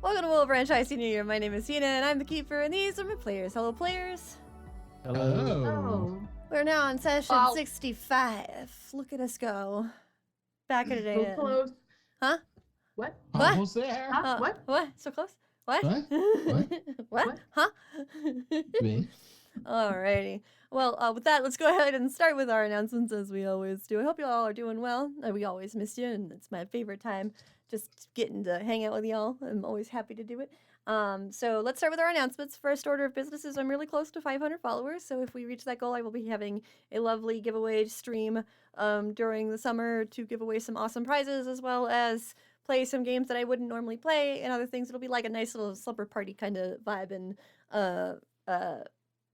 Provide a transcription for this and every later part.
Welcome to Wilbranch High Senior Year. My name is Hina, and I'm the keeper, and these are my players. Hello, players. Hello. Oh. We're now on session 65. Look at us go. Back at it So again. close. Huh? What? What? Almost there. Huh? What? What? So close? What? What? What? Huh? Me? Alrighty. Well, with that, let's go ahead and start with our announcements as we always do. I hope you all are doing well. We always miss you, and it's my favorite time just getting to hang out with y'all. I'm always happy to do it. So let's start with our announcements. First order of business is I'm really close to 500 followers, so if we reach that goal, I will be having a lovely giveaway stream during the summer to give away some awesome prizes, as well as play some games that I wouldn't normally play and other things. It'll be like a nice little slumber party kind of vibe and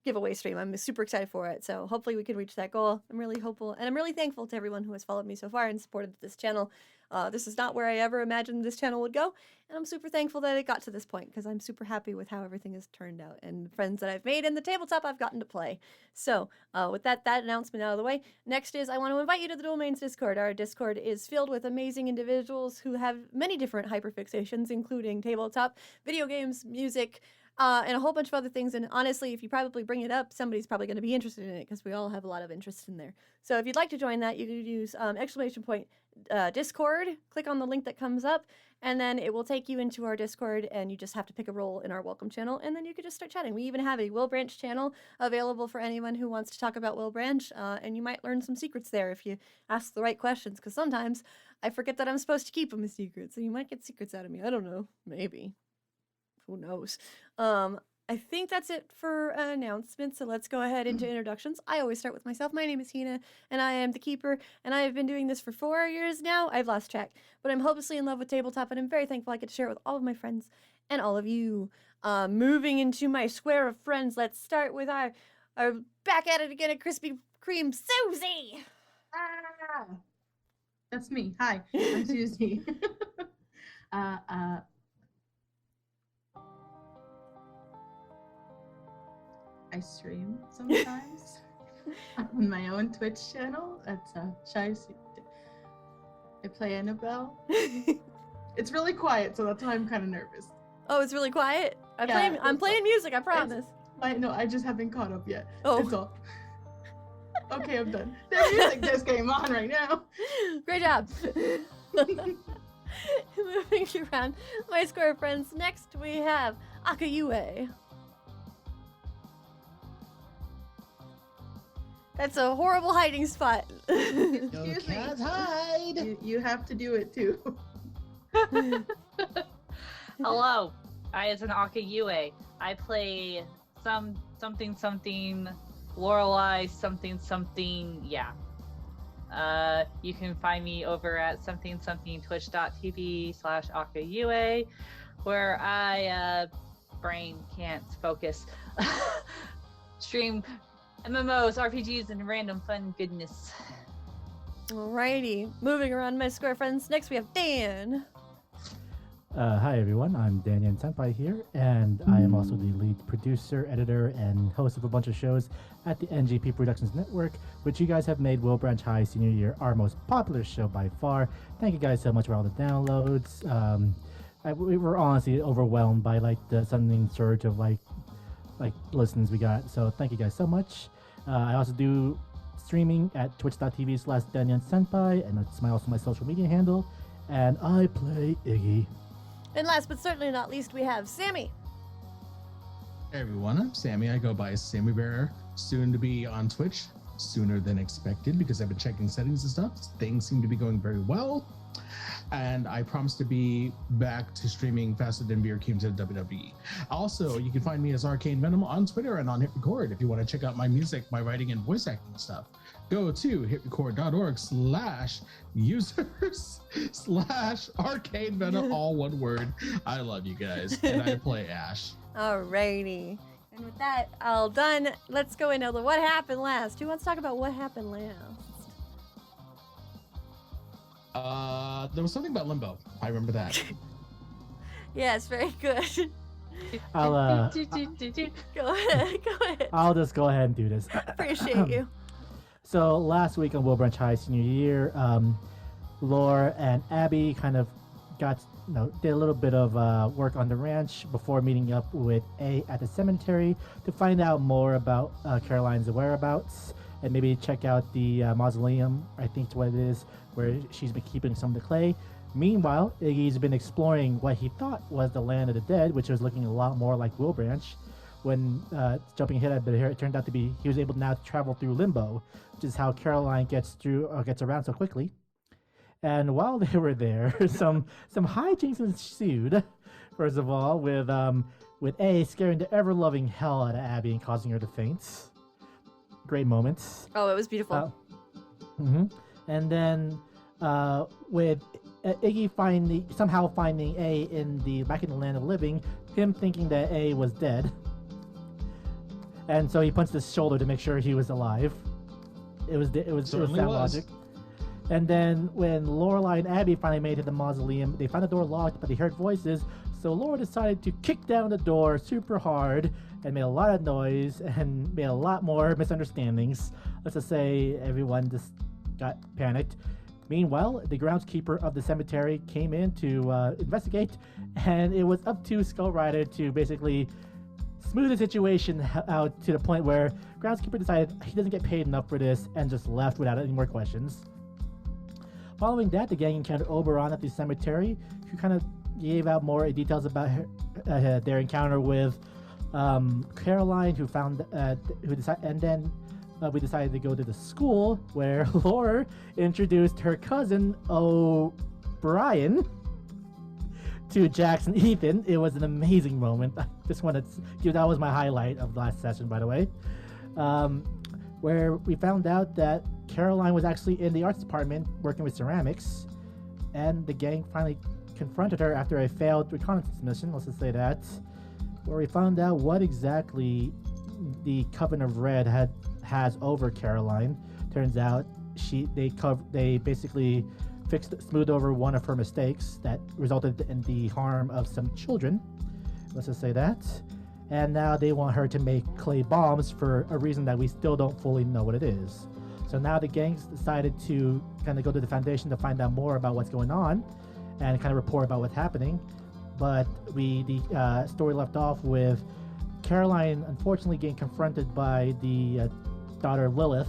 giveaway stream. I'm super excited for it, so hopefully we can reach that goal. I'm really hopeful, and I'm really thankful to everyone who has followed me so far and supported this channel. This is not where I ever imagined this channel would go, and I'm super thankful that it got to this point because I'm super happy with how everything has turned out and friends that I've made and the tabletop I've gotten to play. So with that announcement out of the way, next is I want to invite you to the Dual Mains Discord. Our Discord is filled with amazing individuals who have many different hyperfixations, including tabletop, video games, music, and a whole bunch of other things. And honestly, if you probably bring it up, somebody's probably going to be interested in it because we all have a lot of interest in there. So if you'd like to join that, you can use Discord, click on the link that comes up, and then it will take you into our Discord, and you just have to pick a role in our welcome channel, and then you can just start chatting. We even have a Wilbranch channel available for anyone who wants to talk about Wilbranch, and you might learn some secrets there if you ask the right questions, because sometimes I forget that I'm supposed to keep them a secret, so you might get secrets out of me. I don't know. Maybe. Who knows? I think that's it for announcements, so let's go ahead into introductions. I always start with myself. My name is Hina, and I am the keeper, and I have been doing this for 4 years now. I've lost track, but I'm hopelessly in love with tabletop, and I'm very thankful I get to share it with all of my friends and all of you. Moving into my square of friends, let's start with our back at it again at Krispy Kreme, Susie! Ah, that's me. Hi, I'm Susie. I stream sometimes on my own Twitch channel. That's Shy. I play Annabelle. It's really quiet, so that's why I'm kind of nervous. Oh, it's really quiet? I'm playing music, I promise. No, I just haven't caught up yet. Oh. That's all. Okay, I'm done. The music just came on right now. Great job. Moving around my square friends, next we have Akayue. That's a horrible hiding spot. Excuse me. Can't hide. You have to do it too. Hello, it's an Akayue. I play something Lorelei something. Yeah. You can find me over at twitch.tv/Akayue, where I brain can't focus. Stream MMOs, RPGs, and random fun goodness. Alrighty, moving around my square friends. Next we have Dan. Hi everyone, I'm Danyan Senpai here, and I am also the lead producer, editor, and host of a bunch of shows at the NGP Productions Network, which you guys have made Wilbranch High Senior Year our most popular show by far. Thank you guys so much for all the downloads. We were honestly overwhelmed by the sudden surge of listens we got, so thank you guys so much. I also do streaming at twitch.tv/Danyan Senpai, and that's also my social media handle, and I play Iggy. And last but certainly not least, we have Sammy. Hey everyone, I'm Sammy. I go by Sammy Bearer, soon to be on Twitch, sooner than expected because I've been checking settings and stuff. Things seem to be going very well. And I promise to be back to streaming faster than Beer came to the WWE. Also, you can find me as Arcane Venom on Twitter and on HitRecord if you want to check out my music, my writing, and voice acting stuff. Go to hitrecord.org/users/Arcane Venom, all one word. I love you guys, and I play Ash. Alrighty. And with that all done, let's go into the what happened last. Who wants to talk about what happened last? There was something about Limbo. I remember that. Yes, very good. I'll Go ahead. I'll just go ahead and do this. Appreciate you. So last week on Wilbranch High Senior Year, Laura and Abby kind of did a little bit of work on the ranch before meeting up with A at the cemetery to find out more about Caroline's whereabouts and maybe check out the mausoleum, I think is what it is, where she's been keeping some of the clay. Meanwhile, Iggy's been exploring what he thought was the land of the dead, which was looking a lot more like Wilbranch. When jumping ahead a bit here, it turned out to be he was able now to travel through limbo, which is how Caroline gets around so quickly. And while they were there, some hijinks ensued. First of all, with A scaring the ever-loving hell out of Abby and causing her to faint. Great moments. Oh, it was beautiful. And then with Iggy somehow finding A back in the land of living, him thinking that A was dead. And so he punched his shoulder to make sure he was alive. It was sound logic. And then when Lorelai and Abby finally made it to the mausoleum, they found the door locked, but they heard voices. So Laura decided to kick down the door super hard and made a lot of noise and made a lot more misunderstandings. Let's just say everyone just got panicked. Meanwhile, the groundskeeper of the cemetery came in to investigate, and it was up to Skull Rider to basically smooth the situation out to the point where groundskeeper decided he doesn't get paid enough for this and just left without any more questions. Following that, the gang encountered Oberon at the cemetery, who kind of gave out more details about their encounter with Caroline, who decided, and then we decided to go to the school where Laura introduced her cousin O'Brien to Jax and Ethan. It was an amazing moment. I just wanted to give that was my highlight of the last session, by the way, where we found out that Caroline was actually in the arts department working with ceramics, and the gang finally confronted her after a failed reconnaissance mission, let's just say that, where we found out what exactly the Coven of Red has over Caroline. Turns out they basically smoothed over one of her mistakes that resulted in the harm of some children. Let's just say that. And now they want her to make clay bombs for a reason that we still don't fully know what it is. So now the gangs decided to kind of go to the Foundation to find out more about what's going on and kind of report about what's happening. But the story left off with Caroline unfortunately getting confronted by the daughter Lilith,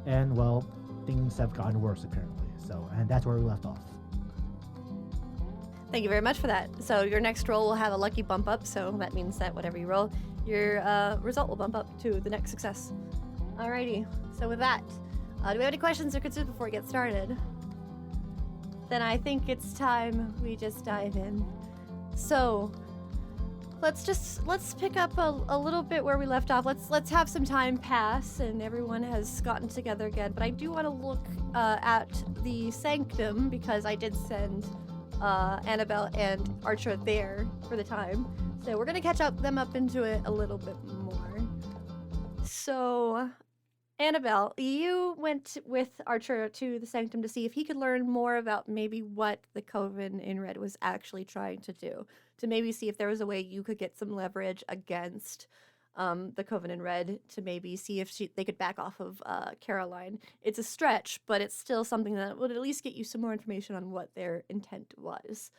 and well, things have gotten worse apparently. So, and that's where we left off. Thank you very much for that. So your next roll will have a lucky bump up, so that means that whatever you roll, your result will bump up to the next success. Alrighty, so with that, do we have any questions or concerns before we get started? Then I think it's time we just dive in. So, let's pick up a little bit where we left off. Let's have some time pass and everyone has gotten together again. But I do want to look at the sanctum because I did send Annabelle and Archer there for the time. So we're gonna catch them up into it a little bit more. So, Annabelle, you went with Archer to the sanctum to see if he could learn more about maybe what the Coven in Red was actually trying to do. To maybe see if there was a way you could get some leverage against the Coven in Red, to maybe see if they could back off of Caroline. It's a stretch, but it's still something that would at least get you some more information on what their intent was.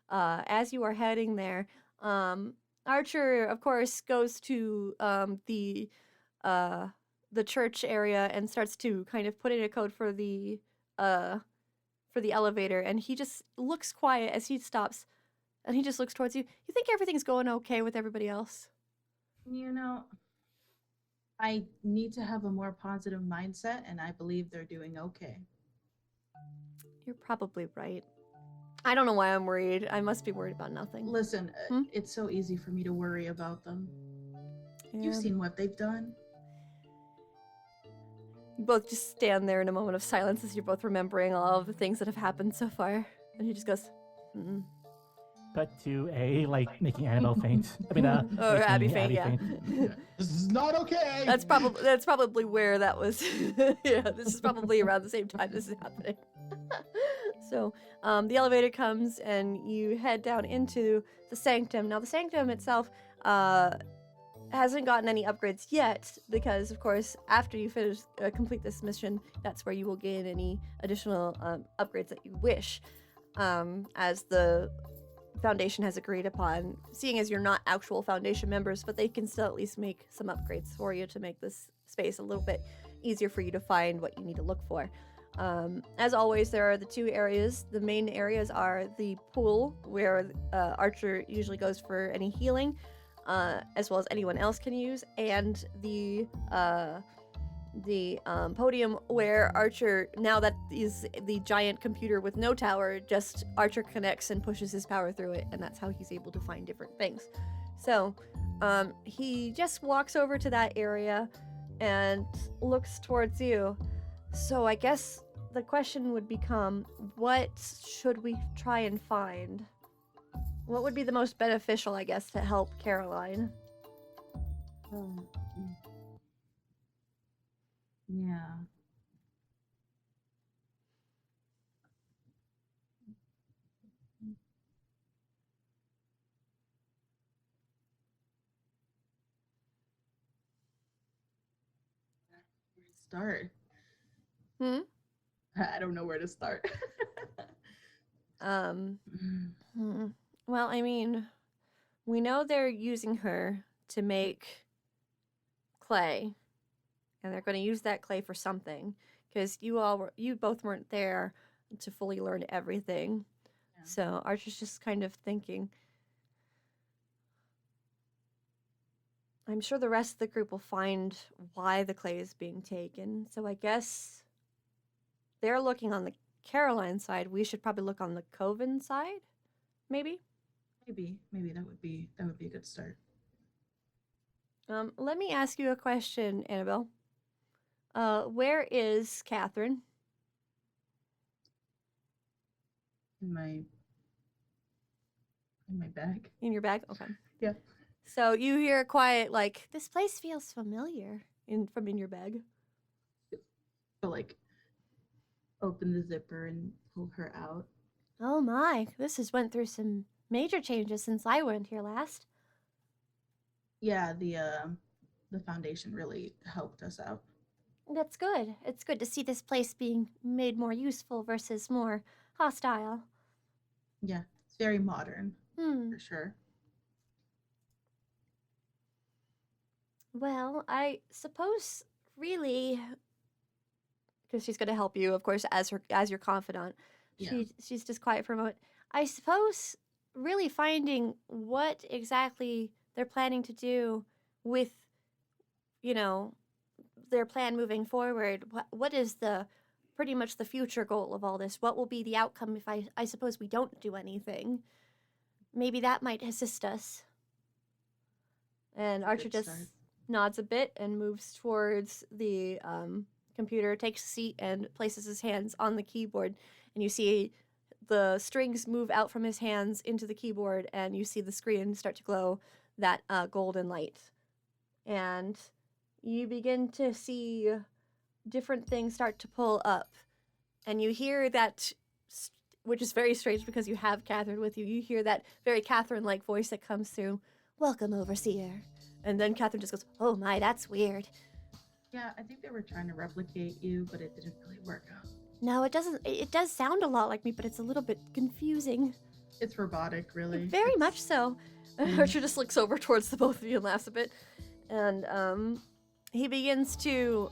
As you are heading there, Archer, of course, goes to the church area and starts to kind of put in a code for the elevator, and he just looks quiet as he stops. And he just looks towards you. You think everything's going okay with everybody else? You know, I need to have a more positive mindset, and I believe they're doing okay. You're probably right. I don't know why I'm worried. I must be worried about nothing. Listen, it's so easy for me to worry about them. Yeah. You've seen what they've done. You both just stand there in a moment of silence as you're both remembering all of the things that have happened so far. And he just goes, mm. Cut to A, like, making Annabelle faint. I mean, or Abby faint, yeah. This is not okay. That's probably where that was. Yeah, this is probably around the same time this is happening. So, the elevator comes and you head down into the sanctum. Now, the sanctum itself hasn't gotten any upgrades yet because, of course, after you complete this mission, that's where you will gain any additional upgrades that you wish. as the Foundation has agreed upon, seeing as you're not actual Foundation members, but they can still at least make some upgrades for you to make this space a little bit easier for you to find what you need to look for. As always, there are the two areas. The main areas are the pool, where Archer usually goes for any healing, as well as anyone else can use, and the podium where Archer, now that is the giant computer with no tower, just Archer connects and pushes his power through it, and that's how he's able to find different things. So he just walks over to that area and looks towards you. So I guess the question would become, what should we try and find? What would be the most beneficial, I guess, to help Caroline? Yeah. Where to start? I don't know where to start. Well, I mean, we know they're using her to make clay, and they're going to use that clay for something, because you both weren't there to fully learn everything. Yeah. So Archer's just kind of thinking, I'm sure the rest of the group will find why the clay is being taken. So I guess they're looking on the Caroline side. We should probably look on the Coven side, maybe. Maybe that would be a good start. Let me ask you a question, Annabelle. Where is Catherine? In my bag. In your bag? Okay. Yeah. So you hear a quiet, like, this place feels familiar from in your bag. So like, open the zipper and pull her out. Oh my, this has went through some major changes since I went here last. Yeah, the Foundation really helped us out. That's good. It's good to see this place being made more useful versus more hostile. Yeah, it's very modern, for sure. Well, I suppose really, because she's going to help you, of course, as your confidant. Yeah. She's just quiet for a moment. I suppose really finding what exactly they're planning to do with, their plan moving forward. What is pretty much the future goal of all this? What will be the outcome if I suppose we don't do anything? Maybe that might assist us. And Archer just nods a bit and moves towards the computer, takes a seat, and places his hands on the keyboard. And you see the strings move out from his hands into the keyboard, and you see the screen start to glow that golden light. And you begin to see different things start to pull up. And you hear that, which is very strange because you have Catherine with you, you hear that very Catherine-like voice that comes through, "Welcome, Overseer." And then Catherine just goes, "Oh my, that's weird." Yeah, I think they were trying to replicate you, but it didn't really work out. No, it doesn't. It does sound a lot like me, but it's a little bit confusing. It's robotic, really. Very much so. Archer just looks over towards the both of you and laughs a bit. And he begins to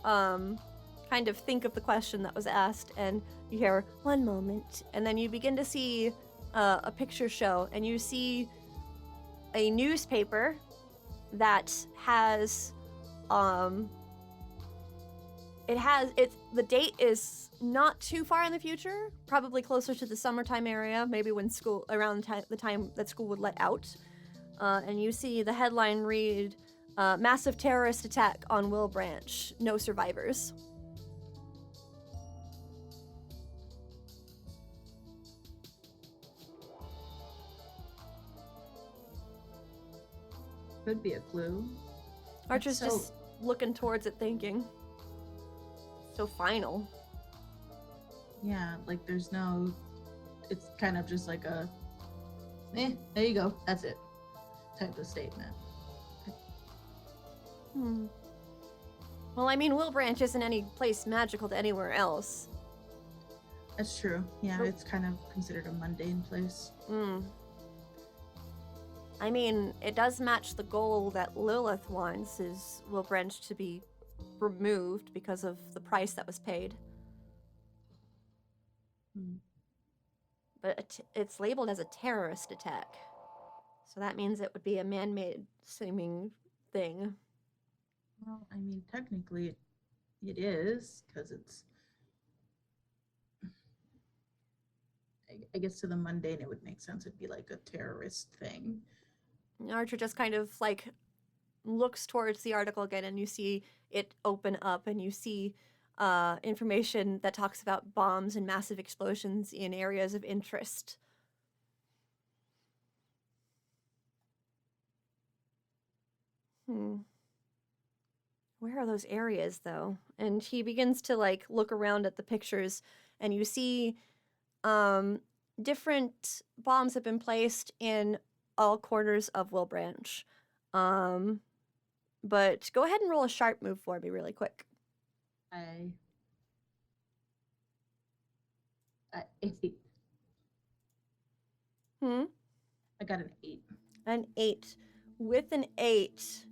kind of think of the question that was asked, and you hear, "One moment." And then you begin to see a picture show, and you see a newspaper that has the date is not too far in the future, probably closer to the summertime area, maybe when school, around the time that school would let out. And you see the headline read, "Massive terrorist attack on Wilbranch, no survivors." Could be a clue. Archer's just looking towards it thinking. So final. Yeah, like there's no, it's kind of just like a, there you go, that's it, type of statement. Well, I mean, Wilbranch isn't any place magical to anywhere else. That's true. Yeah, Oh. it's kind of considered a mundane place. I mean, it does match the goal that Lilith wants, is Wilbranch to be removed because of the price that was paid. Hmm. But it's labeled as a terrorist attack. So that means it would be a man-made seeming thing. Well, I mean, technically, it is because it's. I guess to the mundane, it would make sense. It'd be like a terrorist thing. Archer just kind of like looks towards the article again, and you see it open up, and you see information that talks about bombs and massive explosions in areas of interest. Where are those areas, though? And he begins to like look around at the pictures, and you see different bombs have been placed in all corners of Wilbranch. But go ahead and roll a sharp move for me really quick. I 8. I got an 8. An 8. With an 8,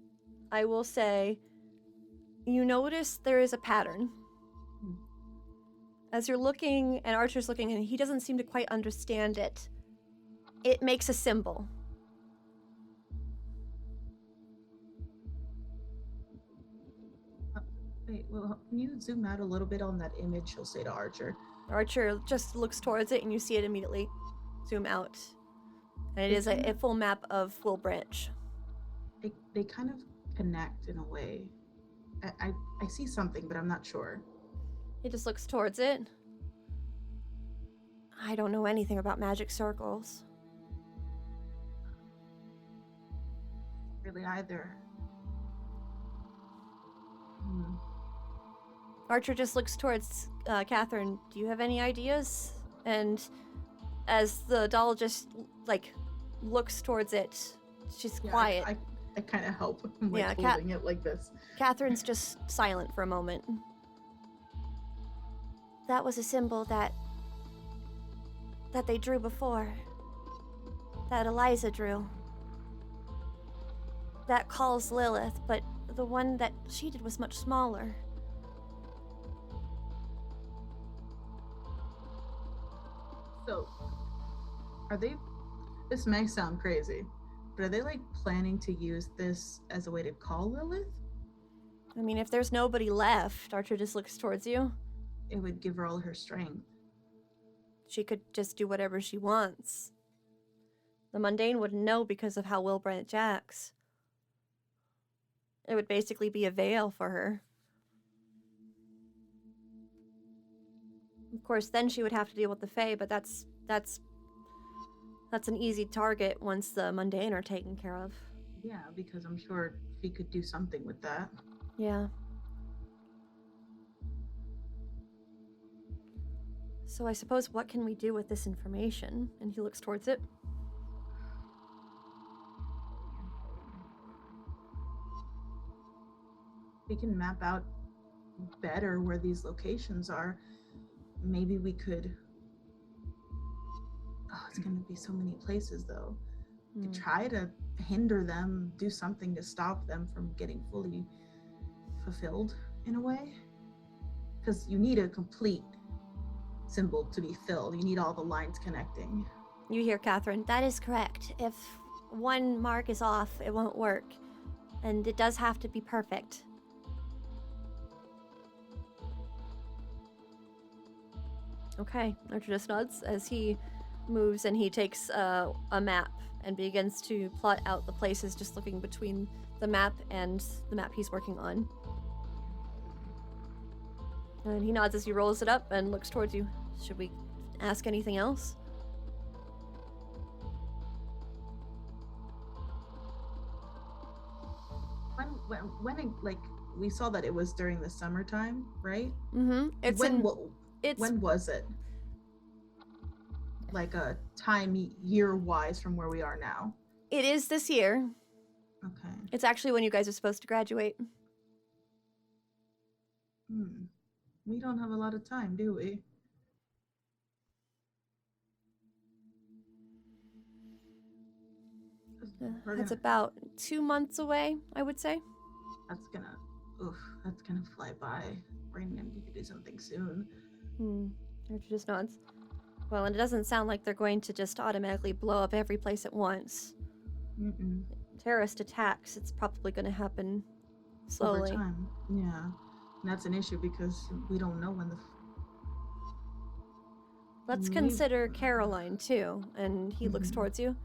I will say you notice there is a pattern. As you're looking, and Archer's looking, and he doesn't seem to quite understand it, it makes a symbol. Wait, well, can you zoom out a little bit on that image? She'll say to Archer. Archer just looks towards it, and you see it immediately zoom out. And it is a full map of Wilbranch. They kind of connect in a way. I see something, but I'm not sure. He just looks towards it. I don't know anything about magic circles. Really either. Archer just looks towards Catherine. Do you have any ideas? And as the doll just like looks towards it, she's quiet. I kind of help. I'm like Yeah, holding it like this. Catherine's just silent for a moment. That was a symbol that they drew before. That Eliza drew. That calls Lilith, but the one that she did was much smaller. So, are they? This may sound crazy, but are they like planning to use this as a way to call Lilith? I mean, if there's nobody left, Archer just looks towards you. It would give her all her strength. She could just do whatever she wants. The mundane wouldn't know because of how Wilbranch acts. It would basically be a veil for her. Of course, then she would have to deal with the Fae, but that's an easy target once the mundane are taken care of. Yeah, because I'm sure she could do something with that. Yeah. So I suppose what can we do with this information? And he looks towards it. We can map out better where these locations are. Maybe we could. Oh, it's going to be so many places, though. We could try to hinder them, do something to stop them from getting fully fulfilled in a way. Because you need a complete symbol to be filled. You need all the lines connecting. You hear Catherine. That is correct. If one mark is off, it won't work. And it does have to be perfect. Okay, Archer just nods as he moves and he takes a map and begins to plot out the places, just looking between the map and the map he's working on. And he nods as he rolls it up and looks towards you. Should we ask anything else? When it, like, we saw that it was during the summertime, right? Mm-hmm. When was it? Like a time year-wise from where we are now? It is this year. Okay. It's actually when you guys are supposed to graduate. We don't have a lot of time, do we? We're That's gonna- about 2 months away, I would say. That's gonna fly by. Brandon, we could do something soon. Archer just nods. Well, and it doesn't sound like they're going to just automatically blow up every place at once. Mm-mm. Terrorist attacks, it's probably going to happen Over slowly. time. Yeah. And that's an issue because we don't know when the Let's Maybe- consider Caroline too, and he looks Mhm. towards you.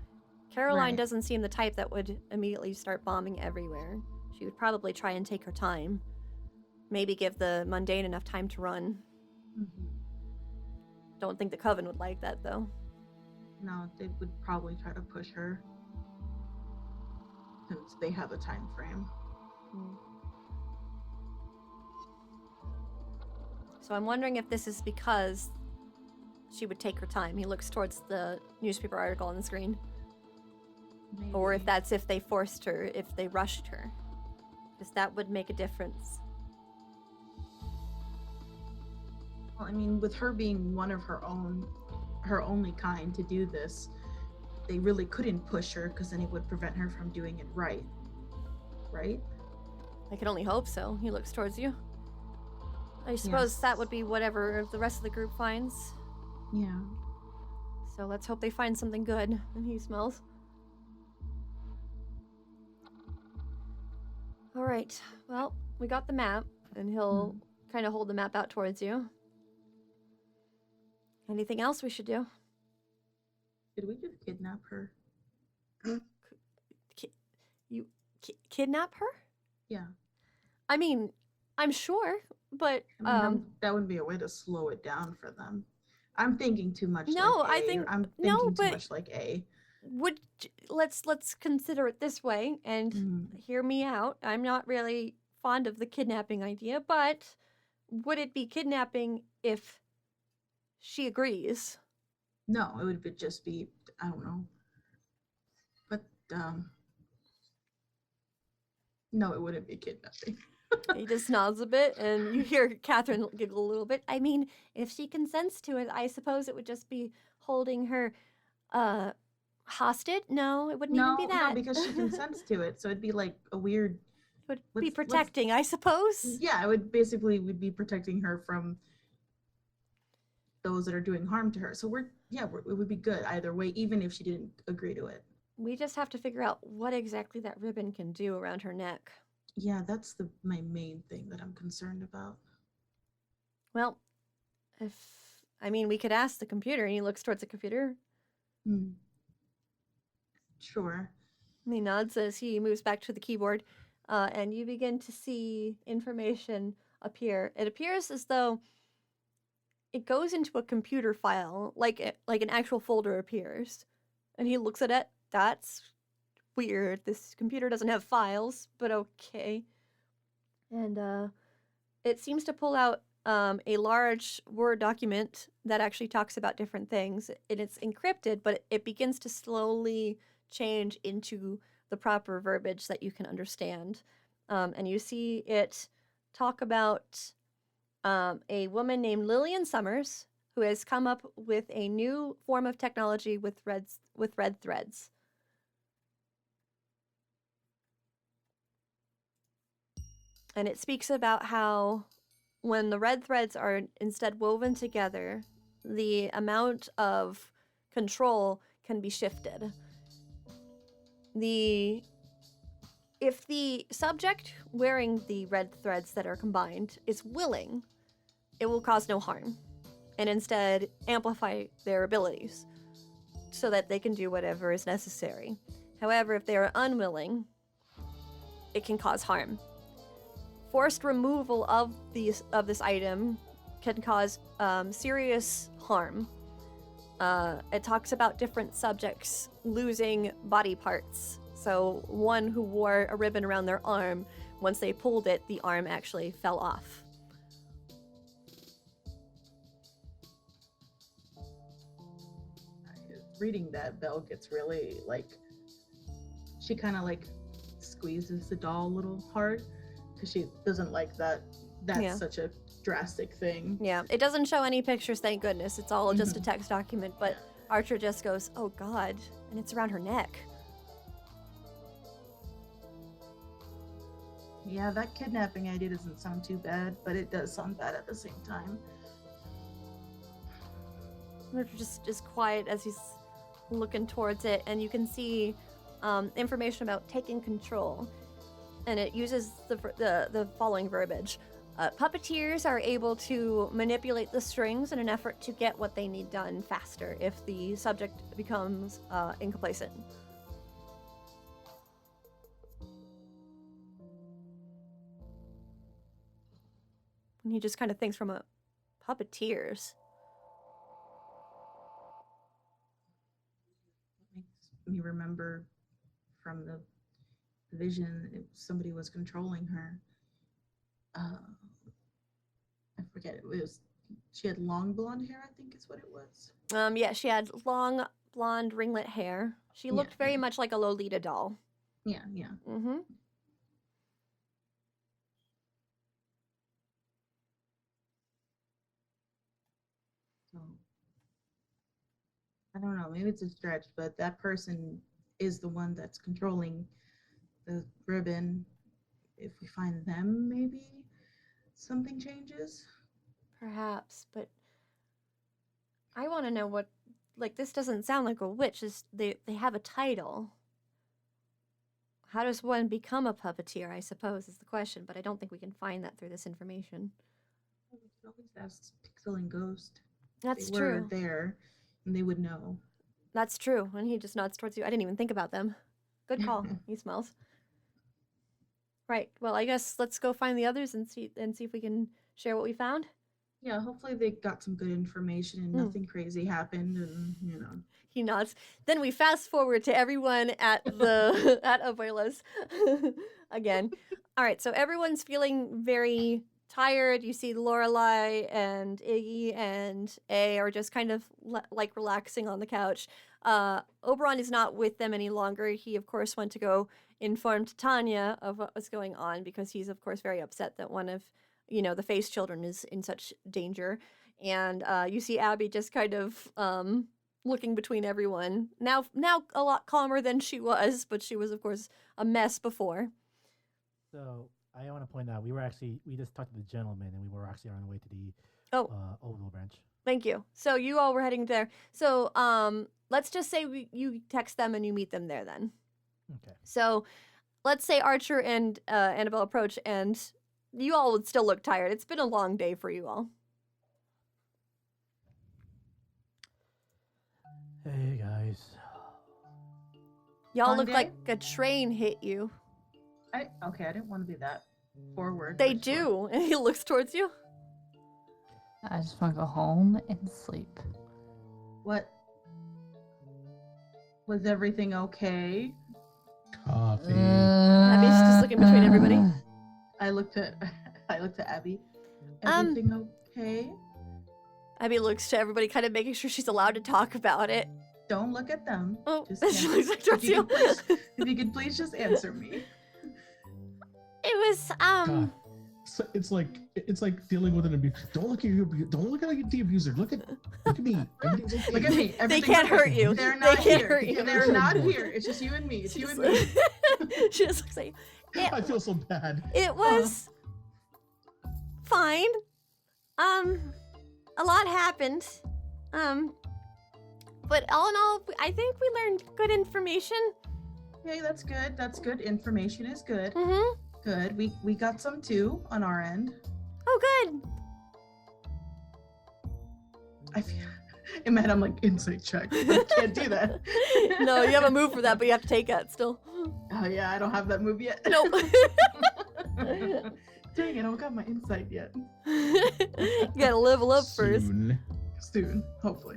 Caroline Right. doesn't seem the type that would immediately start bombing everywhere. She would probably try and take her time. Maybe give the mundane enough time to run. Mhm. Don't think the Coven would like that though. No, they would probably try to push her since they have a time frame. So I'm wondering if this is because she would take her time. He looks towards the newspaper article on the screen. Or if Maybe. that's if they forced her, if they rushed her. Because that would make a difference. Well, I mean, with her being one of her only kind to do this, they really couldn't push her because then it would prevent her from doing it right. Right? I can only hope so. He looks towards you. I suppose Yes. that would be whatever the rest of the group finds. Yeah. So let's hope they find something good. And he smells. All right. Well, we got the map, and he'll kind of hold the map out towards you. Anything else we should do? Did we just kidnap her? Kidnap her? Yeah. I mean, I'm sure, but I mean, that would be a way to slow it down for them. I'm thinking too much. No, like I A, or think- I'm no, thinking too but- much like A. let's consider it this way and Mhm. hear me out. I'm not really fond of the kidnapping idea, but would it be kidnapping if she agrees? No, it would just be, I don't know. But no, it wouldn't be kidnapping. He just nods a bit, and you hear Catherine giggle a little bit. I mean, if she consents to it, I suppose it would just be holding her hostage. No, it wouldn't No, even be that. no, because she consents to it, so it'd be like a weird. It would be let's- protecting, I suppose. Yeah, it would basically would be protecting her from those that are doing harm to her. So it would be good either way, even if she didn't agree to it. We just have to figure out what exactly that ribbon can do around her neck. Yeah, that's my main thing that I'm concerned about. Well, we could ask the computer, and he looks towards the computer. Hmm. Sure. And he nods as he moves back to the keyboard, and you begin to see information appear. It appears as though it goes into a computer file, like an actual folder appears. And he looks at it. That's weird. This computer doesn't have files, but okay. And it seems to pull out a large Word document that actually talks about different things. And it's encrypted, but it begins to slowly change into the proper verbiage that you can understand. And you see it talk about a woman named Lillian Summers, who has come up with a new form of technology with red threads. And it speaks about how when the red threads are instead woven together, the amount of control can be shifted. If the subject wearing the red threads that are combined is willing, it will cause no harm, and instead amplify their abilities so that they can do whatever is necessary. However, if they are unwilling, it can cause harm. Forced removal of this item can cause serious harm. It talks about different subjects losing body parts. So one who wore a ribbon around their arm, once they pulled it, the arm actually fell off. Reading that, Belle gets really she kind of squeezes the doll a little hard because she doesn't like that. That's Yeah. such a drastic thing. Yeah, it doesn't show any pictures, thank goodness. It's all just a text document, but Archer just goes, oh god, and it's around her neck. Yeah, that kidnapping idea doesn't sound too bad, but it does sound bad at the same time. We're just quiet as he's looking towards it, and you can see information about taking control, and it uses the following verbiage. Puppeteers are able to manipulate the strings in an effort to get what they need done faster if the subject becomes incomplacent. And he just kind of thinks from a puppeteers. Makes me remember from the vision, somebody was controlling her. I forget, it was, she had long blonde hair, I think is what it was. Yeah, she had long blonde ringlet hair. She looked very much like a Lolita doll. Yeah. Mm-hmm. So I don't know, maybe it's a stretch, but that person is the one that's controlling the ribbon. If we find them, maybe something changes. Perhaps, but I want to know what. Like, this doesn't sound like a witch. They have a title. How does one become a puppeteer, I suppose, is the question, but I don't think we can find that through this information. We could always ask Pixel and Ghost. That's They true. were there, and they would know. That's true. And he just nods towards you. I didn't even think about them. Good call. He smells. Right. Well, I guess let's go find the others and see if we can share what we found. Yeah, hopefully they got some good information and nothing crazy happened, and He nods. Then we fast forward to everyone at the at Abuela's again. All right, so everyone's feeling very tired. You see Lorelai and Iggy and A are just kind of like relaxing on the couch. Oberon is not with them any longer. He, of course, went to go inform Titania of what was going on because he's, of course, very upset that one of the Face children is in such danger. And you see Abby just kind of looking between everyone. Now a lot calmer than she was, but she was, of course, a mess before. So I want to point out we just talked to the gentleman and we were actually on our way to the old Wilbranch. Thank you. So you all were heading there. So let's just say you text them and you meet them there then. Okay. So let's say Archer and Annabelle approach, and you all would still look tired. It's been a long day for you all. Hey guys. Y'all Long look day? like a train hit you. I didn't want to be that forward. They but sure. do. And he looks towards you. I just want to go home and sleep. What? Was everything okay? Coffee. Abby's just looking between everybody. I looked at Abby. Everything okay? Abby looks to everybody, kind of making sure she's allowed to talk about it. Don't look at them. Oh, Just she answer. looks like towards you. If you could please just answer me. It was God. So it's like dealing with an abuse. Don't look at the abuser. Look at me. Everything's okay. Look at me. They Everything's can't okay. hurt you. They're They not can't here. hurt you. They're not here. It's just you and me. It's you and me. She just looks like I feel so bad. it was fine. A lot happened. But all in all, I think we learned good information. Hey, that's good. That's good. Information is good. Mm-hmm. Good. We got some too on our end. Oh, good. I feel in my head I'm like insight check. I can't do that. No, you have a move for that, but you have to take it still. Oh yeah, I don't have that move yet. Nope. Dang it, I don't got my insight yet. You gotta level up first. Soon, hopefully.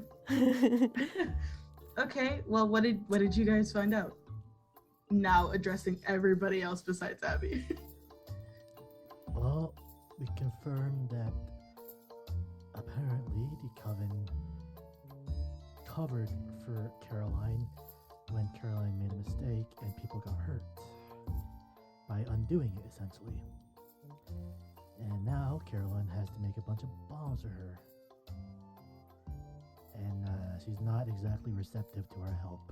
Okay, well what did you guys find out? Now addressing everybody else besides Abby. Well, we confirmed that apparently the Coven covered for Caroline when Caroline made a mistake and people got hurt by undoing it, essentially. And now Caroline has to make a bunch of bombs for her. And she's not exactly receptive to our help.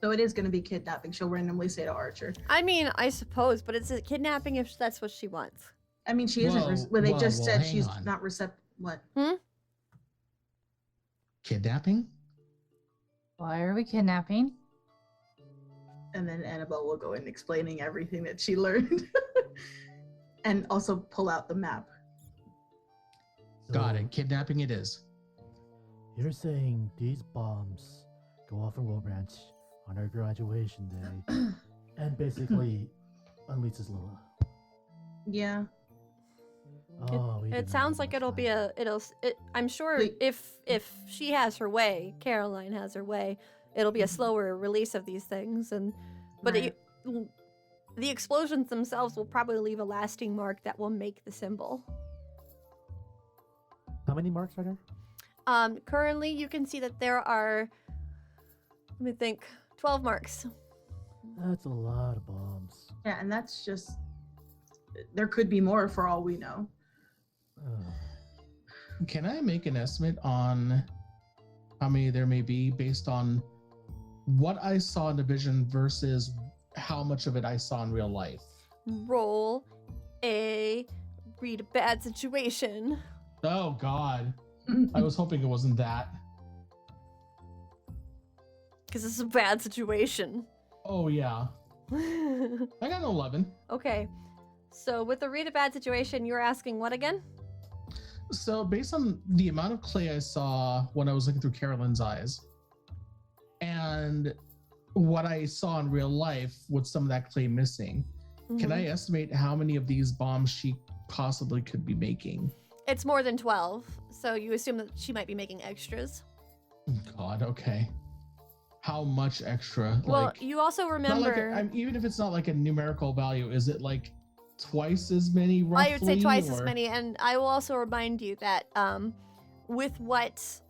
So it is going to be kidnapping. She'll randomly say to Archer. I mean, I suppose, but it's a kidnapping if that's what she wants. I mean, she isn't. Whoa, Well, they whoa, just whoa, said hang she's on. not receptive. What? Kidnapping? Why are we kidnapping? And then Annabelle will go in explaining everything that she learned, and also pull out the map. Got So it. Kidnapping it is. You're saying these bombs go off in Wilbranch on our graduation day and basically unleashes Lila. Yeah. Oh, we It didn't sounds have like much it'll be time. I'm sure Wait. if she has her way, Caroline has her way, it'll be a slower release of these things, but Right. the explosions themselves will probably leave a lasting mark that will make the symbol. How many marks are there? Currently, you can see that there are, let me think, 12 marks. That's a lot of bombs. Yeah, and that's just. There could be more for all we know. Ugh. Can I make an estimate on how many there may be based on what I saw in the vision versus how much of it I saw in real life? Roll a read a bad situation. Oh God. I was hoping it wasn't that. Because it's a bad situation. Oh yeah. I got an 11. Okay. So with the read a bad situation, you're asking what again? So based on the amount of clay I saw when I was looking through Carolyn's eyes, and what I saw in real life with some of that clay missing, can Mhm. I estimate how many of these bombs she possibly could be making? It's more than 12, so you assume that she might be making extras. God, okay. How much extra? Well, Like, you also not remember... like even if it's not like a numerical value, is it like twice as many roughly? I would say twice as or- many, and I will also remind you that with what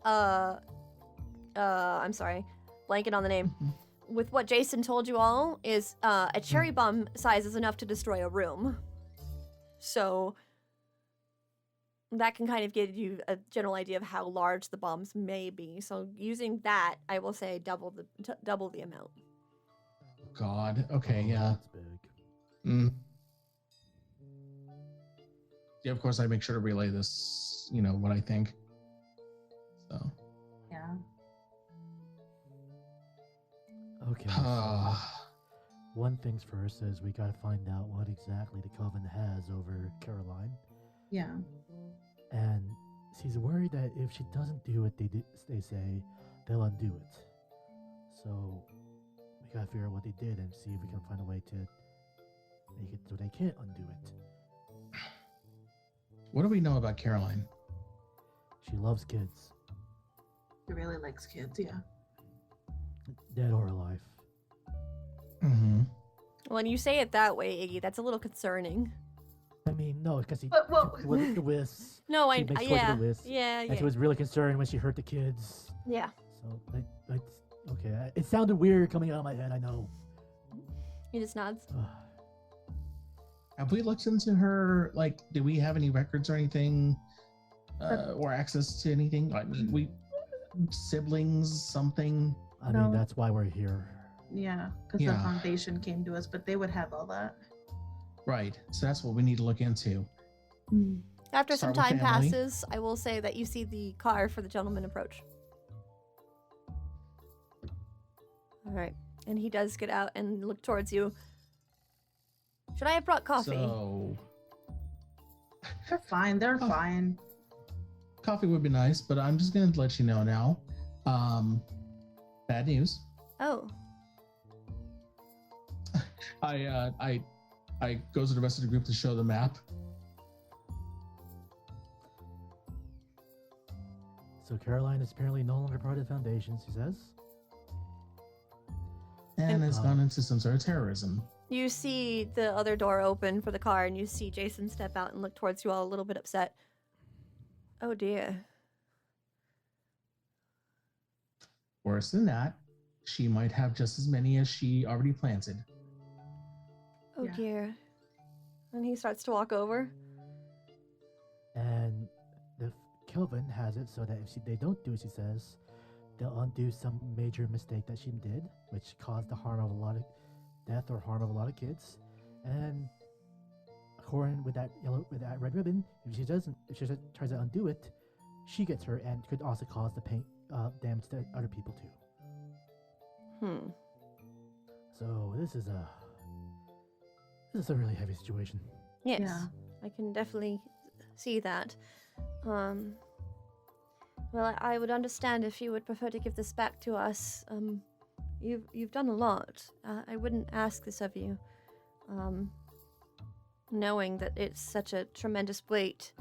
I'm sorry, blanking on the name. Mhm. With what Jason told you all is a cherry bomb size is enough to destroy a room. So that can kind of give you a general idea of how large the bombs may be. So using that, I will say double the amount. God, okay, Oh, yeah. That's big. Mm. Yeah, of course I make sure to relay this, what I think. So Yeah. Okay. So one thing's first is we gotta find out what exactly the Coven has over Caroline. Yeah. And she's worried that if she doesn't do what they say, they'll undo it. So we gotta figure out what they did and see if we can find a way to make it so they can't undo it. what do we know about Caroline? She loves kids, He really likes kids. Yeah. dead or alive. Mm-hmm. When you say it that way, Iggy, that's a little concerning. I mean, no, because he But, well, with the wisps. No, She makes toys yeah, with the wisps, yeah, and yeah, she was really concerned when she hurt the kids. yeah. So it's okay. It sounded weird coming out of my head. I know. He just nods. Have we looked into her? Like, do we have any records or anything, or access to anything? I mean, we siblings, something. I mean, No. that's why we're here. yeah, because Yeah. the foundation came to us, but they would have all that. Right. So that's what we need to look into. After some Start with time family. passes, I will say that you see the car for the gentleman approach. All right, and he does get out and look towards you. Should I have brought coffee? So They're fine. They're Oh. fine. coffee would be nice, but I'm just gonna let you know now. Bad news. Oh, I go to the rest of the group to show the map. So Caroline is apparently no longer part of the Foundation, she says. And has Oh. gone into some sort of terrorism. you see the other door open for the car, and you see Jason step out and look towards you all a little bit upset. Oh dear. Worse than that, she might have just as many as she already planted. Oh Yeah. dear. And he starts to walk over. And the Kelvin has it so that if they don't do as she says, they'll undo some major mistake that she did, which caused the harm of a lot of death or harm of a lot of kids. And according with that red ribbon, if she tries to undo it, she gets hurt and could also cause the pain damage to other people too. So this is a really heavy situation. Yes, Yeah. I can definitely see that. Well, I would understand if you would prefer to give this back to us. You've done a lot. I wouldn't ask this of you, knowing that it's such a tremendous weight.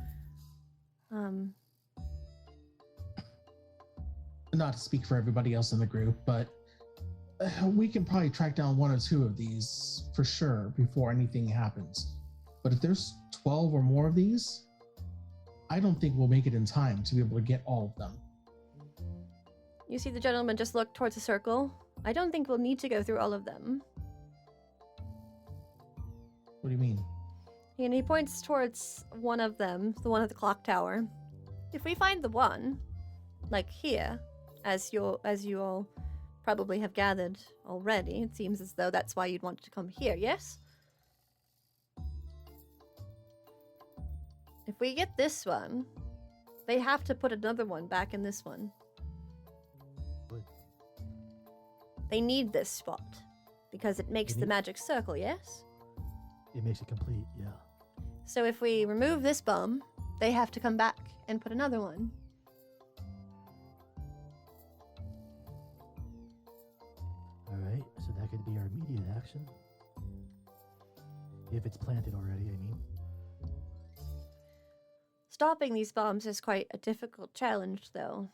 Not to speak for everybody else in the group, but we can probably track down one or two of these for sure before anything happens. But if there's 12 or more of these, I don't think we'll make it in time to be able to get all of them. You see the gentleman just look towards the circle. I don't think we'll need to go through all of them. What do you mean? And he points towards one of them, the one at the clock tower. If we find the one, like here, as you all probably have gathered already, it seems as though that's why you'd want to come here, yes? If we get this one, they have to put another one back in this one. But They need this spot because it makes the need- magic circle, yes? it makes it complete, yeah. So if we remove this bomb, they have to come back and put another one. Alright, so that could be our immediate action. If it's planted already, I mean. Stopping these bombs is quite a difficult challenge, though.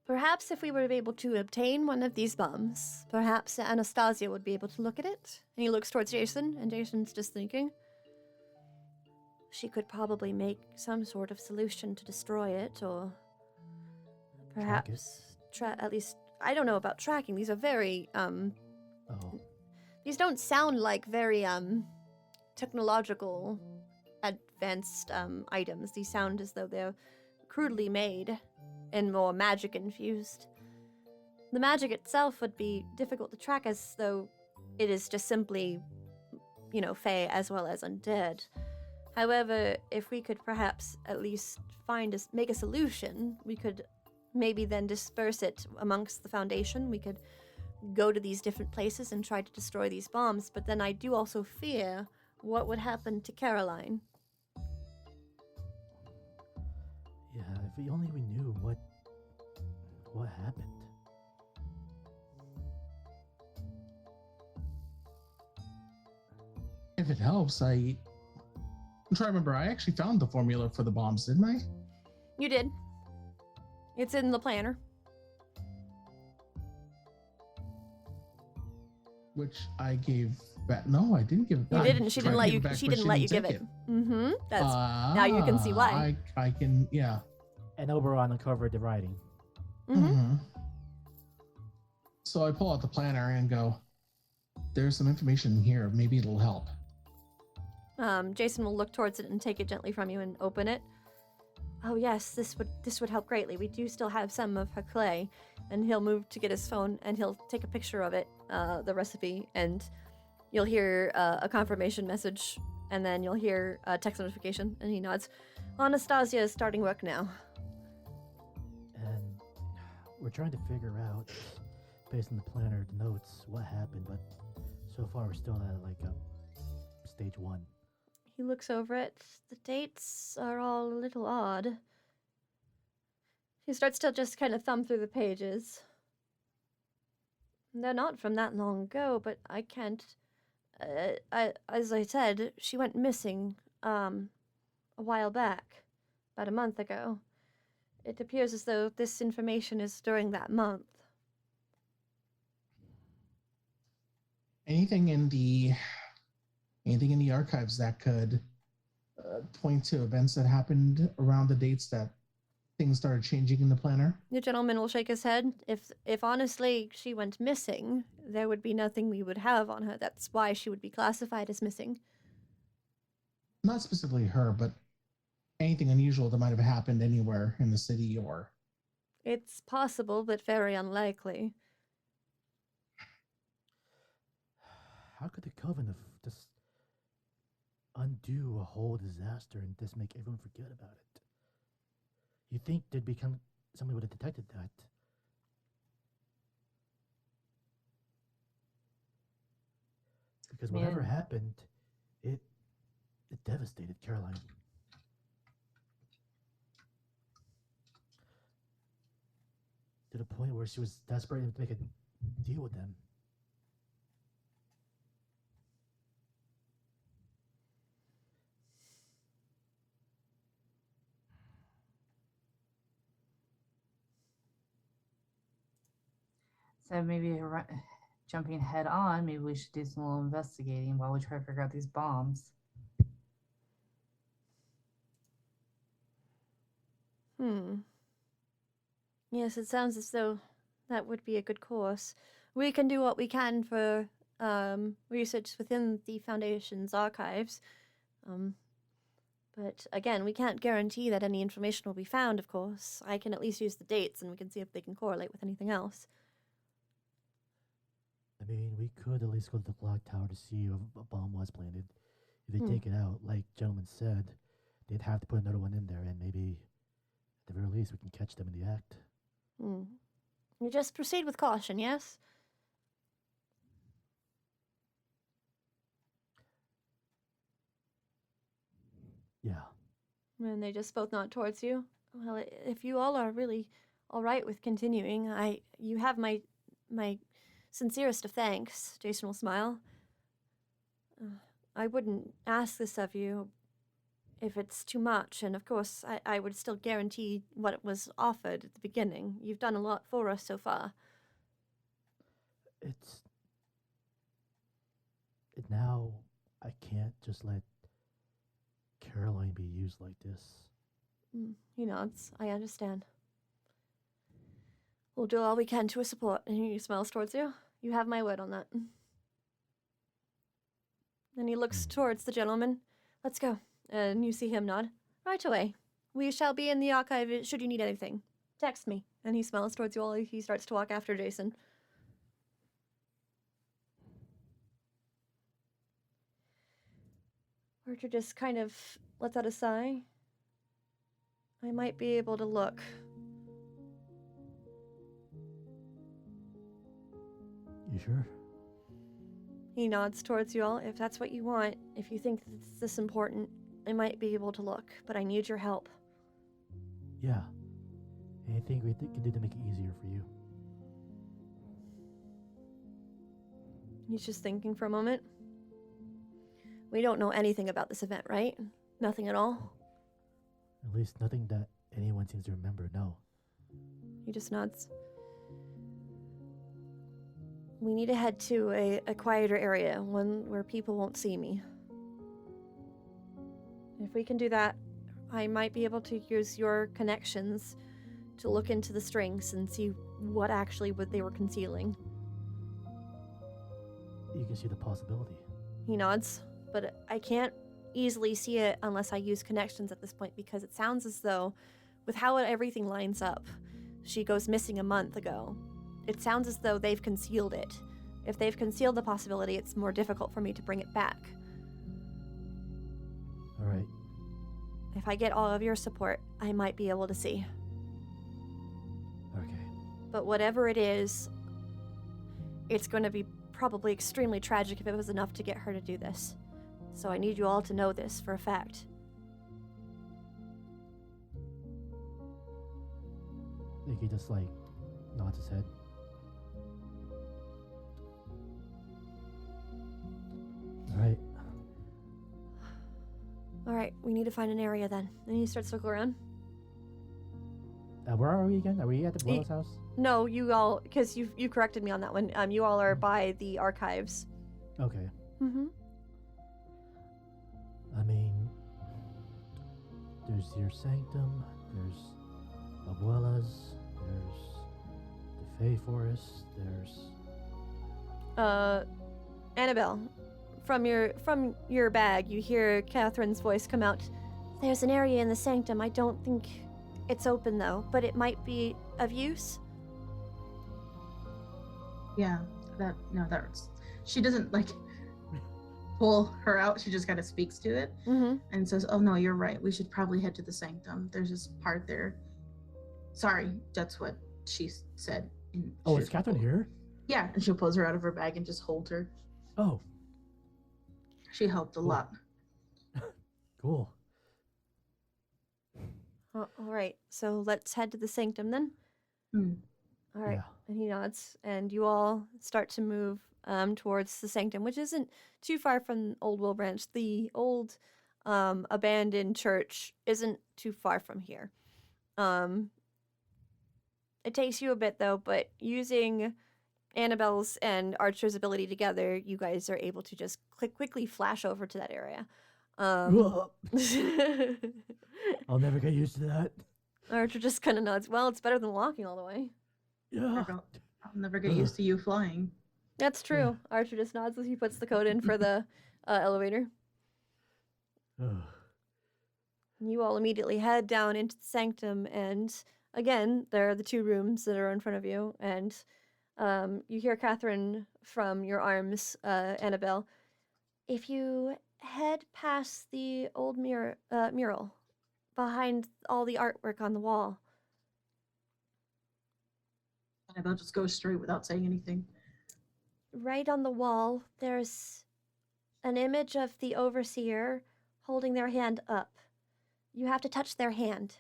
Perhaps if we were able to obtain one of these bombs, perhaps Anastasia would be able to look at it. And he looks towards Jason, and Jason's just thinking. She could probably make some sort of solution to destroy it, or perhaps at least, I don't know about tracking. These are very, Oh, these don't sound like very, technological, advanced, items. These sound as though they're crudely made and more magic infused. The magic itself would be difficult to track, as though it is just simply, fae as well as undead. However, if we could perhaps at least make a solution, we could maybe then disperse it amongst the Foundation. We could go to these different places and try to destroy these bombs, but then I do also fear what would happen to Caroline. yeah, if we only knew what happened. If it helps, I'm trying to remember. I actually found the formula for the bombs, didn't I? You did. It's in the planner. Which I gave back. No, I didn't give it You back. didn't. She Tried didn't to let give you. it back, She but didn't let you give take it. Mm-hmm. That's now you can see why. I can. Yeah. And Oberon uncovered the writing. Mm-hmm. Mhm. So I pull out the planner and go, there's some information here. Maybe it'll help. Jason will look towards it and take it gently from you and open it. Oh yes, this would help greatly. We do still have some of her clay, and he'll move to get his phone and he'll take a picture of it, the recipe, and you'll hear a confirmation message, and then you'll hear a text notification, and he nods. Anastasia is starting work now. And we're trying to figure out, based on the planner notes, what happened, but so far we're still at like stage 1. He looks over it. The dates are all a little odd. He starts to just kind of thumb through the pages. They're not from that long ago, but I can't. As I said, she went missing a while back, about a month ago. It appears as though this information is during that month. Anything in the archives that could point to events that happened around the dates that things started changing in the planner? The gentleman will shake his head. If honestly she went missing, there would be nothing we would have on her. That's why she would be classified as missing. Not specifically her, but anything unusual that might have happened anywhere in the city or. It's possible, but very unlikely. How could the Coven have just undo a whole disaster and just make everyone forget about it? You'd think there'd become somebody would have detected that. Because whatever Man. happened, it devastated Caroline. To the point where she was desperate to make a deal with them. So maybe jumping head on, maybe we should do some little investigating while we try to figure out these bombs. Yes, it sounds as though that would be a good course. We can do what we can for research within the Foundation's archives. But again, we can't guarantee that any information will be found, of course. I can at least use the dates and we can see if they can correlate with anything else. I mean, we could at least go to the clock tower to see if a bomb was planted. If they take it out, like gentleman said, they'd have to put another one in there, and maybe at the very least we can catch them in the act. You just proceed with caution, yes? Yeah. And they just both nod towards you. Well, if you all are really all right with continuing, you have my sincerest of thanks. Jason will smile. I wouldn't ask this of you if it's too much, and of course, I would still guarantee what was offered at the beginning. You've done a lot for us so far. Now I can't just let Caroline be used like this. He nods. I understand. We'll do all we can to support. And he smiles towards you. You have my word on that. Then he looks towards the gentleman. Let's go. And you see him nod. Right away. We shall be in the archive should you need anything. Text me. And he smiles towards you while he starts to walk after Jason. Archer just kind of lets out a sigh. I might be able to look. You sure? He nods towards you all. If that's what you want, if you think it's this important, I might be able to look, but I need your help. Yeah. Anything we can do to make it easier for you. He's just thinking for a moment. We don't know anything about this event, right? Nothing at all? At least nothing that anyone seems to remember, no. He just nods. We need to head to a quieter area, one where people won't see me. If we can do that, I might be able to use your connections to look into the strings and see what they were concealing. You can see the possibility. He nods, but I can't easily see it unless I use connections at this point, because it sounds as though, with how everything lines up, she goes missing a month ago. It sounds as though they've concealed it. If they've concealed the possibility, it's more difficult for me to bring it back. All right. If I get all of your support, I might be able to see. Okay. But whatever it is, it's going to be probably extremely tragic if it was enough to get her to do this. So I need you all to know this for a fact. I think he just nods his head. All right, we need to find an area then. And he starts to look around. Where are we again? Are we at the Boyle's house? No, you all, because you corrected me on that one. You all are by the archives. Okay. Mm-hmm. I mean, there's your sanctum, there's Abuela's, there's the Fey Forest, there's... Annabelle, from your bag, you hear Catherine's voice come out. There's an area in the sanctum. I don't think it's open though, but it might be of use. Yeah, that's she doesn't like pull her out. She just kind of speaks to it and says, "Oh no, you're right. We should probably head to the sanctum. There's this part there." Sorry, that's what she said. And Oh, is Catherine here? Yeah, and she'll pulls her out of her bag and just hold her. Oh, She helped a Cool. lot. cool. All right, so let's head to the sanctum then. Hmm. All right. Yeah. And he nods, and you all start to move towards the sanctum, which isn't too far from Old Wilbranch. The old abandoned church isn't too far from here. It takes you a bit, though, but using Annabelle's and Archer's ability together, you guys are able to just quickly flash over to that area. I'll never get used to that. Archer just kind of nods. Well, it's better than walking all the way. Yeah. I'll never get used to you flying. That's true. Archer just nods as he puts the code in for the elevator. You all immediately head down into the sanctum, and again, there are the two rooms that are in front of you, and you hear Catherine from your arms, Annabelle. If you head past the old mural behind all the artwork on the wall. Annabelle just goes straight without saying anything. Right on the wall, there's an image of the overseer holding their hand up. You have to touch their hand.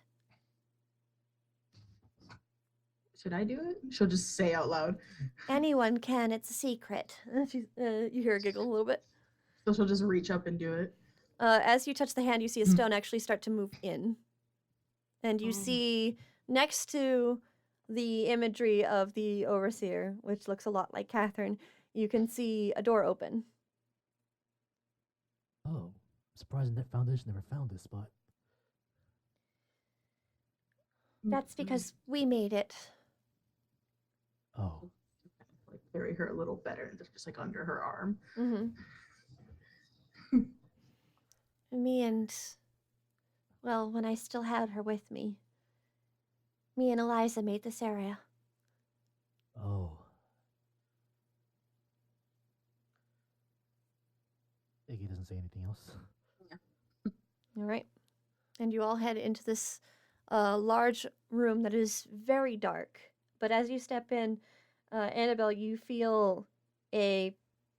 Should I do it? She'll just say out loud. Anyone can, it's a secret. You hear her giggle a little bit. So she'll just reach up and do it. As you touch the hand, you see a stone actually start to move in. And you see next to the imagery of the overseer, which looks a lot like Catherine, you can see a door open. Oh, surprising that Foundation never found this spot. That's because we made it. Oh, Like carry her a little better, and just like under her arm. Me and, well, when I still had her with me, me and Eliza made this area. oh. Iggy doesn't say anything else. All right. And you all head into this large room that is very dark. But as you step in, Annabelle, you feel a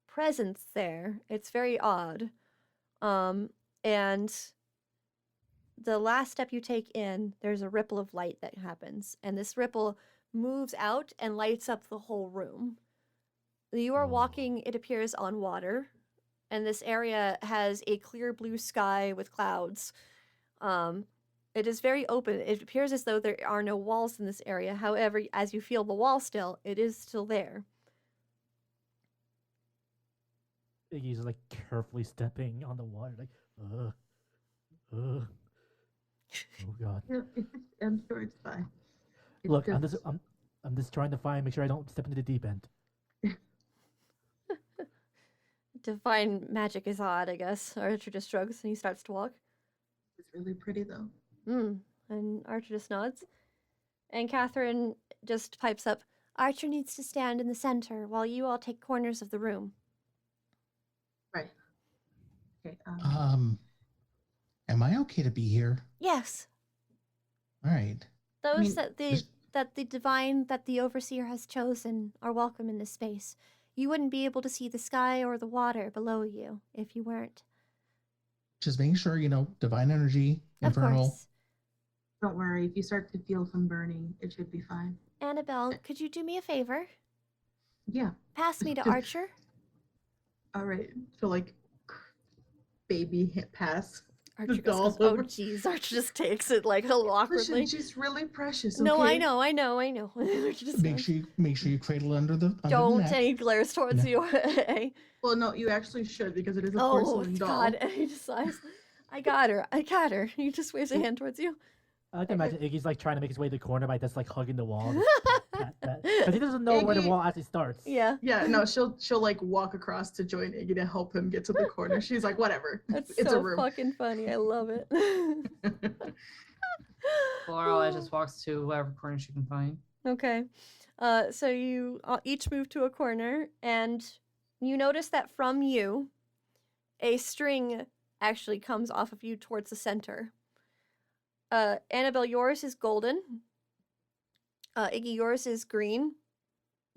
presence there. It's very odd. And the last step you take in, there's a ripple of light that happens. And this ripple moves out and lights up the whole room. You are walking, it appears, on water. And this area has a clear blue sky with clouds. It is very open. It appears as though there are no walls in this area. However, as you feel the wall still, it is still there. Iggy's like carefully stepping on the water, like, oh god. I'm sure it's fine. Look, I'm just trying to make sure I don't step into the deep end. Divine magic is odd, I guess. Archer just shrugs and he starts to walk. It's really pretty though. And Archer just nods. And Catherine just pipes up, Archer needs to stand in the center while you all take corners of the room. Right. Okay. Am I okay to be here? Yes. All right. Those that the divine that the overseer has chosen are welcome in this space. You wouldn't be able to see the sky or the water below you if you weren't. Just making sure, divine energy, Of infernal. course. Don't worry. If you start to feel some burning, it should be fine. Annabelle, could you do me a favor? Yeah. Pass me to Archer. All right. So like, baby hit pass. Archer The goes, doll's oh over. jeez. Archer just takes it like a little awkwardly. Listen, she's really precious. No, I okay? know. Archer just Make sure you cradle under the don't. neck. And he glares towards you. Well, no, you actually should because it is a Oh porcelain doll. God! And he just sighs. I got her. He just waves a hand towards you. I like to imagine Iggy's like trying to make his way to the corner by just like hugging the wall. Because he doesn't know where the Iggy- wall actually starts. Yeah. Yeah, no, she'll like walk across to join Iggy to help him get to the corner. She's like, whatever. That's It's so a room. fucking funny. I love it. Laurel just walks to whatever corner she can find. Okay. So you each move to a corner, and you notice that from you, a string actually comes off of you towards the center. Annabelle, yours is golden. Iggy, yours is green.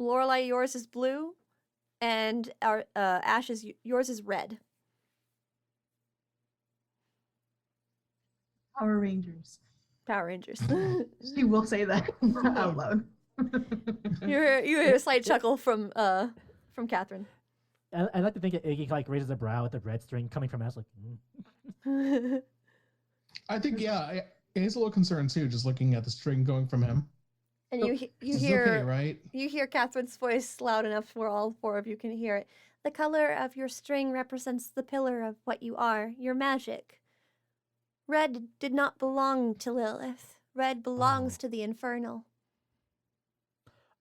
Lorelai, yours is blue. And our Ash, yours is red. Power Rangers. Power Rangers. She will say that out loud. you hear a slight chuckle from Catherine. I like to think that Iggy like raises a brow at the red string coming from Ash, like. I think he's a little concerned too, just looking at the string going from him. And you This is hear okay, right? you hear Catherine's voice loud enough where all four of you can hear it. The color of your string represents the pillar of what you are, your magic. Red did not belong to Lilith. Red belongs to the infernal.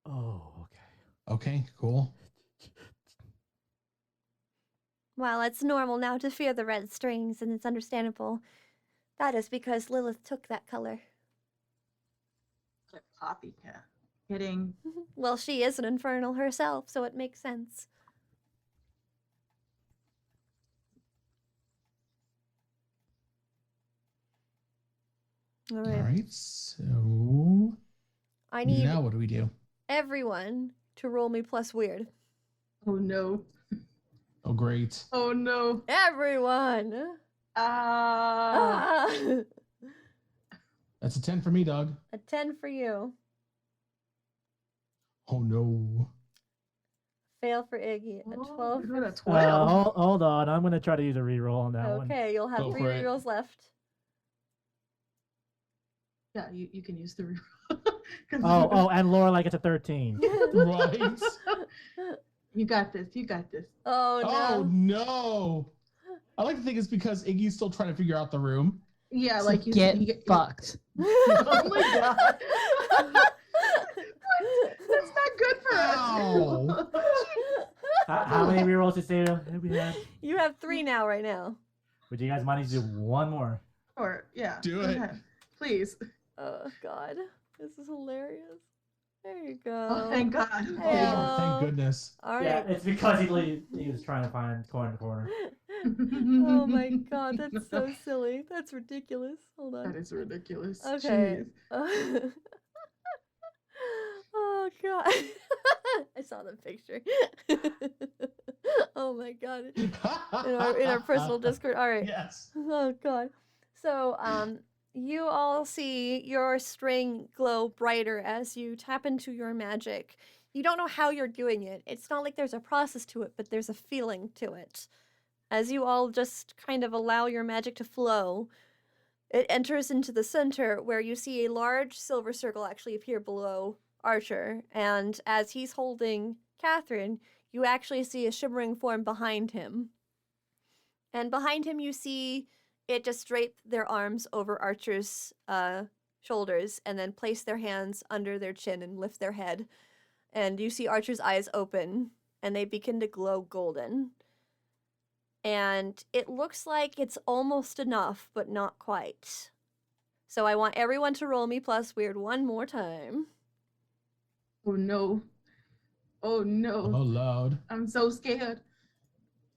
Oh, okay. Okay, cool. While it's normal now to fear the red strings, and it's understandable, that is because Lilith took that color. Copycat. Kidding. Well, she is an infernal herself, so it makes sense. All All right. right, so I need now what do we do? everyone to roll me plus weird. Oh no. Oh, great. Oh no. Everyone! Ah. Ah! That's a 10 for me, dog. A 10 for you. Oh no. Fail for Iggy. A Oh, 12 you for... got a 12. Hold on. I'm gonna try to use a reroll on that one. Okay, you'll have Go 3 for it. rerolls left. Yeah, you can use the reroll. Oh, and Lorelai gets a 13. Right? You got this. You got this. Oh, no. Oh no. I like to think it's because Iggy's still trying to figure out the room. Yeah, like you Get you fucked. Oh my god. That's not good for us. Ow. How many rerolls did you say we had? You have 3 now, right now. Would you guys mind to do one more? Or yeah. Do go it. ahead. Please. Oh, God. This is hilarious. There you go. Oh, thank God. Oh, Yeah. thank goodness. All Yeah, right. it's because he was trying to find corner to corner. Oh, my God. That's so silly. That's ridiculous. Hold on. That is ridiculous. Okay. Jeez. Oh god. I saw the picture. Oh my god. In our personal Discord. All right. Yes. Oh god. So, you all see your string glow brighter as you tap into your magic. You don't know how you're doing it. It's not like there's a process to it, but there's a feeling to it. As you all just kind of allow your magic to flow, it enters into the center where you see a large silver circle actually appear below Archer. And as he's holding Catherine, you actually see a shimmering form behind him. And behind him, you see it just drape their arms over Archer's shoulders and then place their hands under their chin and lift their head. And you see Archer's eyes open and they begin to glow golden. And it looks like it's almost enough, but not quite. So I want everyone to roll me plus weird one more time. Oh no. Oh Oh, no. loud. I'm so scared.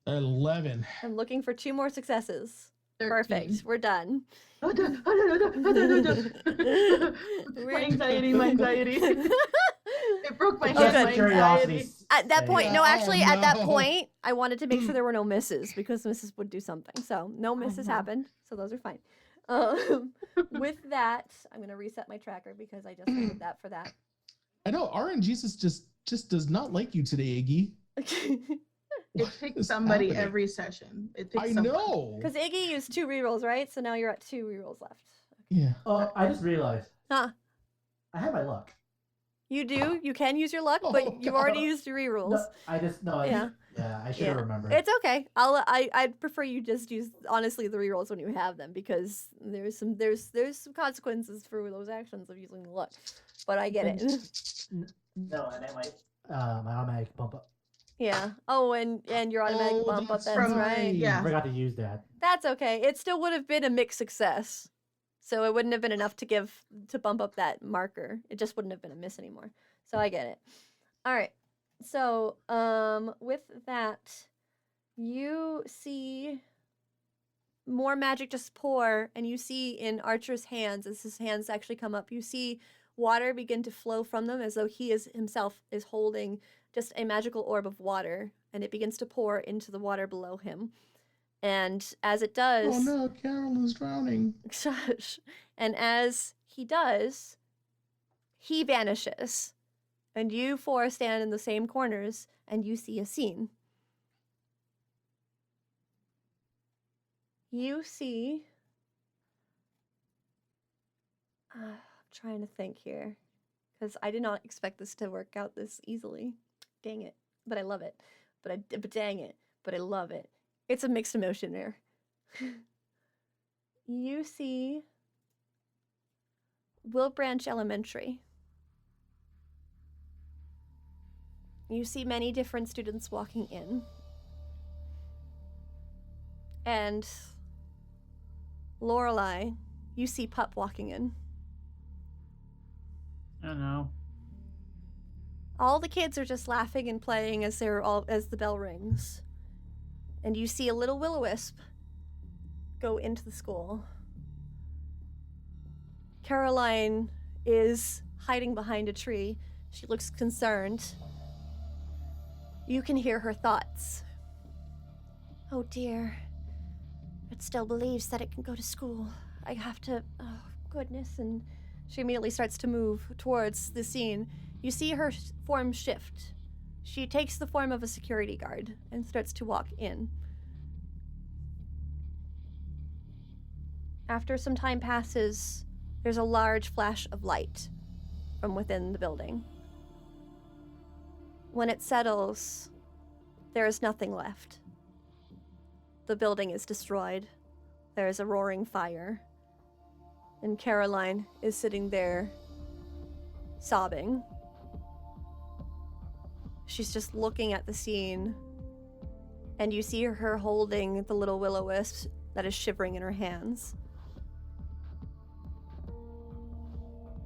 11. I'm looking for 2 more successes. 13. Perfect. We're done. Oh, no, oh, no, no, no, no, no, no. My anxiety, my anxiety. It broke my Oh, hand, good. my Curiosity. anxiety. At that point, no, Oh, actually, at that no. point, I wanted to make sure there were no misses because misses would do something. So no misses no. happened. So those are fine. With that, I'm going to reset my tracker because I just did that for that. I know RNGesus just does not like you today, Iggy. It What picks is somebody happening? every session. It picks I someone. know. Because Iggy used 2 rerolls, right? So now you're at 2 rerolls left. Yeah. Oh, I just realized. Huh. I have my luck. You do. You can use your luck, Oh, but you've already God. used your rerolls. No, I just no. Yeah. Yeah, I should have remembered. It's okay. I'd prefer you just use honestly the rerolls when you have them because there's some consequences for those actions of using the luck. But I get it. No, and I might my automatic bump up. Yeah. Oh, and your automatic bump up. that's That's From- right. yeah. I forgot to use that. That's okay. It still would have been a mixed success, so it wouldn't have been enough to bump up that marker. It just wouldn't have been a miss anymore. So I get it. All right. So with that, you see more magic just pour, and you see in Archer's hands, as his hands actually come up, you see water begin to flow from them as though he himself is holding just a magical orb of water, and it begins to pour into the water below him. And as it does... Oh no, Carol is drowning. Shush. And as he does, he vanishes. And you four stand in the same corners, and you see a scene. You see... I'm trying to think here, because I did not expect this to work out this easily. Dang it. But I love it. But dang it. But I love it. It's a mixed emotion there. You see Wilbranch Elementary. You see many different students walking in. And Lorelei, you see Pup walking in. Oh no. All the kids are just laughing and playing as the bell rings. And you see a little will-o-wisp go into the school. Caroline is hiding behind a tree. She looks concerned. You can hear her thoughts. Oh dear. It still believes that it can go to school. I have to... Oh, goodness. And she immediately starts to move towards the scene. You see her form shift. She takes the form of a security guard and starts to walk in. After some time passes, there's a large flash of light from within the building. When it settles, there is nothing left. The building is destroyed. There is a roaring fire. And Caroline is sitting there, sobbing. She's just looking at the scene, and you see her holding the little will-o-wisp that is shivering in her hands.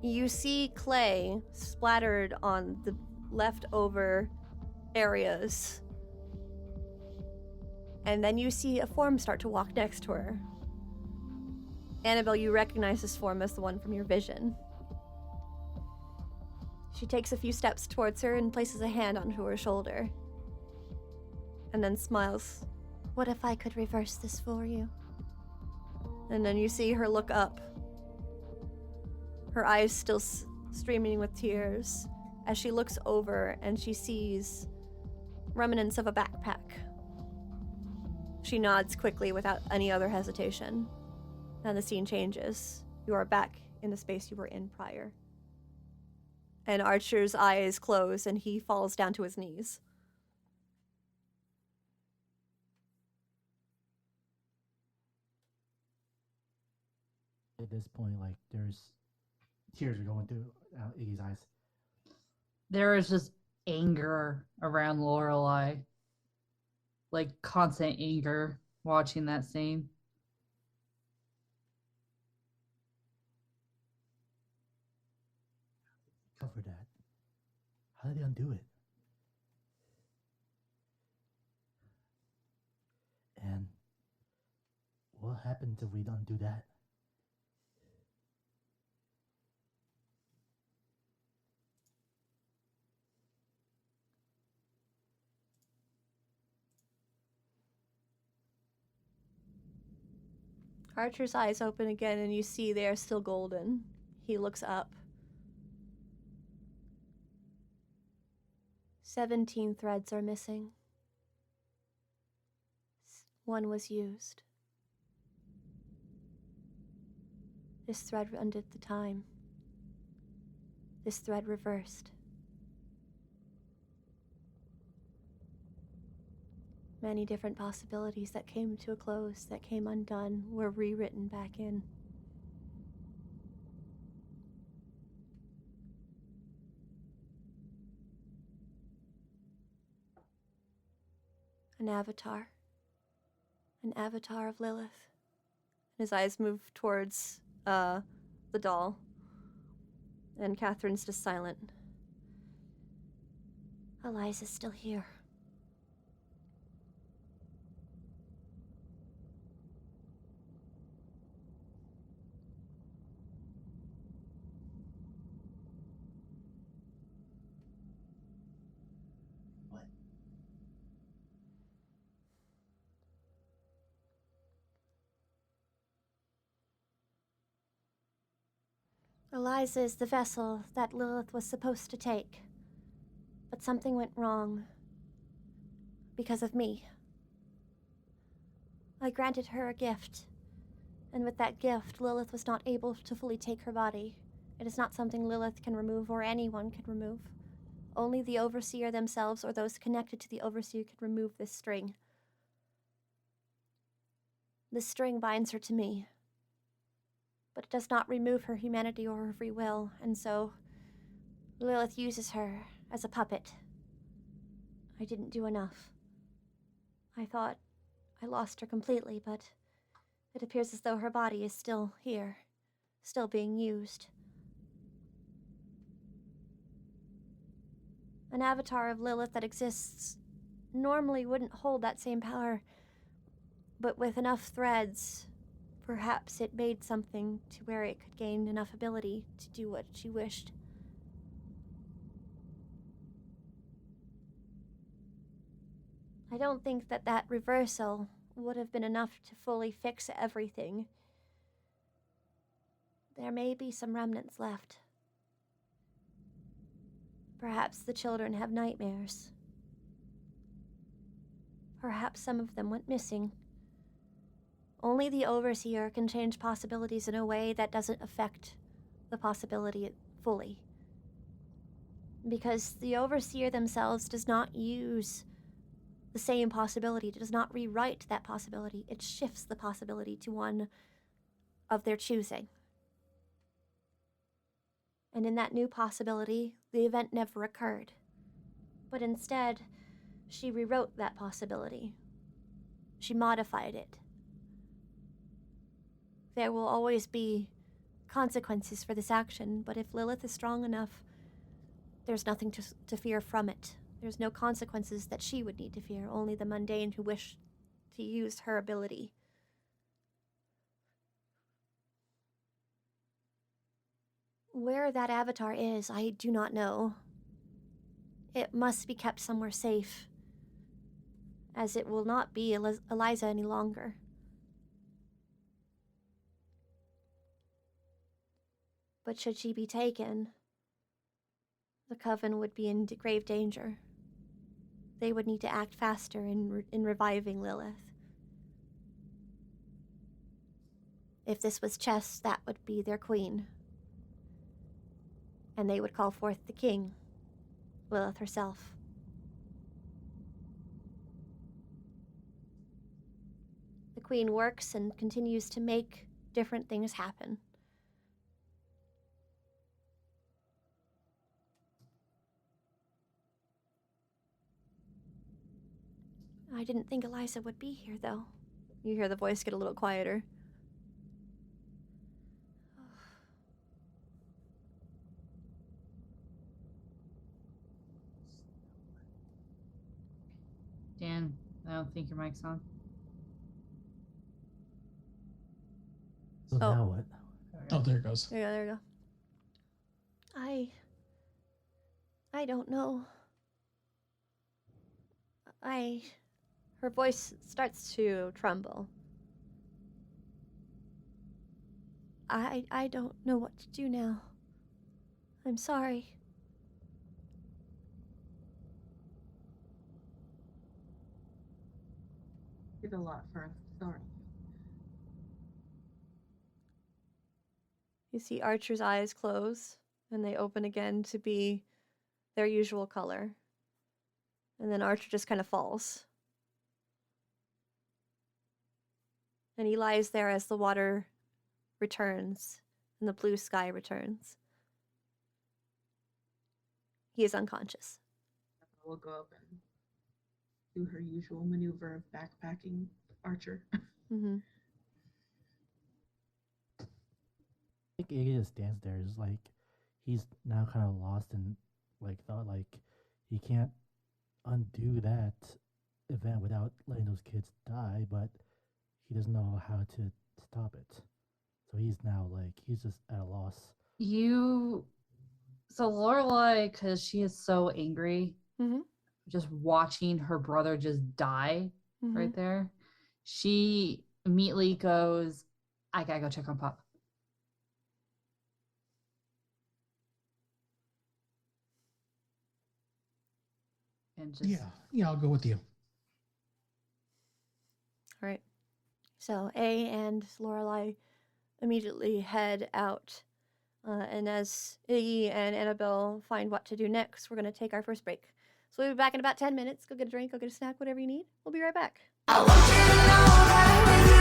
You see clay splattered on the leftover areas. And then you see a form start to walk next to her. Annabelle, you recognize this form as the one from your vision. She takes a few steps towards her and places a hand onto her shoulder. And then smiles. What if I could reverse this for you? And then you see her look up. Her eyes still streaming with tears as she looks over and she sees remnants of a backpack. She nods quickly without any other hesitation. And the scene changes. You are back in the space you were in prior. And Archer's eyes close and he falls down to his knees. At this point, like, there's tears are going through Iggy's eyes. There is just anger around Lorelei. Like constant anger watching that scene. Cover that. How did they undo it? And what happens if we don't do that? Archer's eyes open again and you see they are still golden. He looks up. 17 threads are missing. One was used. This thread undid the time. This thread reversed. Many different possibilities that came to a close, that came undone, were rewritten back in. An avatar. An avatar of Lilith. His eyes move towards the doll. And Catherine's just silent. Eliza's still here. What? Eliza is the vessel that Lilith was supposed to take. But something went wrong. Because of me. I granted her a gift. And with that gift, Lilith was not able to fully take her body. It is not something Lilith can remove or anyone can remove. Only the Overseer themselves or those connected to the Overseer can remove this string. This string binds her to me. But it does not remove her humanity or her free will, and so Lilith uses her as a puppet. I didn't do enough. I thought I lost her completely, but it appears as though her body is still here, still being used. An avatar of Lilith that exists normally wouldn't hold that same power, but with enough threads, perhaps it made something to where it could gain enough ability to do what she wished. I don't think that reversal would have been enough to fully fix everything. There may be some remnants left. Perhaps the children have nightmares. Perhaps some of them went missing. Only the Overseer can change possibilities in a way that doesn't affect the possibility fully. Because the Overseer themselves does not use the same possibility, it does not rewrite that possibility, it shifts the possibility to one of their choosing. And in that new possibility, the event never occurred. But instead, she rewrote that possibility. She modified it. There will always be consequences for this action, but if Lilith is strong enough, there's nothing to fear from it. There's no consequences that she would need to fear, only the mundane who wish to use her ability. Where that avatar is, I do not know. It must be kept somewhere safe, as it will not be Eliza any longer. But should she be taken, the Coven would be in grave danger. They would need to act faster in reviving Lilith. If this was chess, that would be their queen. And they would call forth the king, Lilith herself. The queen works and continues to make different things happen. I didn't think Eliza would be here, though. You hear the voice get a little quieter. Dan, I don't think your mic's on. So Oh. now what? Oh, there it goes. Yeah, there you go. I don't know. Her voice starts to tremble. I don't know what to do now. I'm sorry. Did a lot for us. Sorry. You see Archer's eyes close, and they open again to be their usual color. And then Archer just kind of falls. And he lies there as the water returns and the blue sky returns. He is unconscious. We'll go up and do her usual maneuver of backpacking Archer. Mm-hmm. I think Iggy just stands there, just like he's now kind of lost and like thought like he can't undo that event without letting those kids die, but he doesn't know how to stop it. So he's now like he's just at a loss. So Lorelai, because she is so angry, Mm-hmm. just watching her brother just die Mm-hmm. right there, she immediately goes, I gotta go check on Pup. And just Yeah, I'll go with you. All right. So A and Lorelai immediately head out. And as Iggy and Annabelle find what to do next, we're going to take our first break. So we'll be back in about 10 minutes. Go get a drink, go get a snack, whatever you need. We'll be right back. I want you to know that with you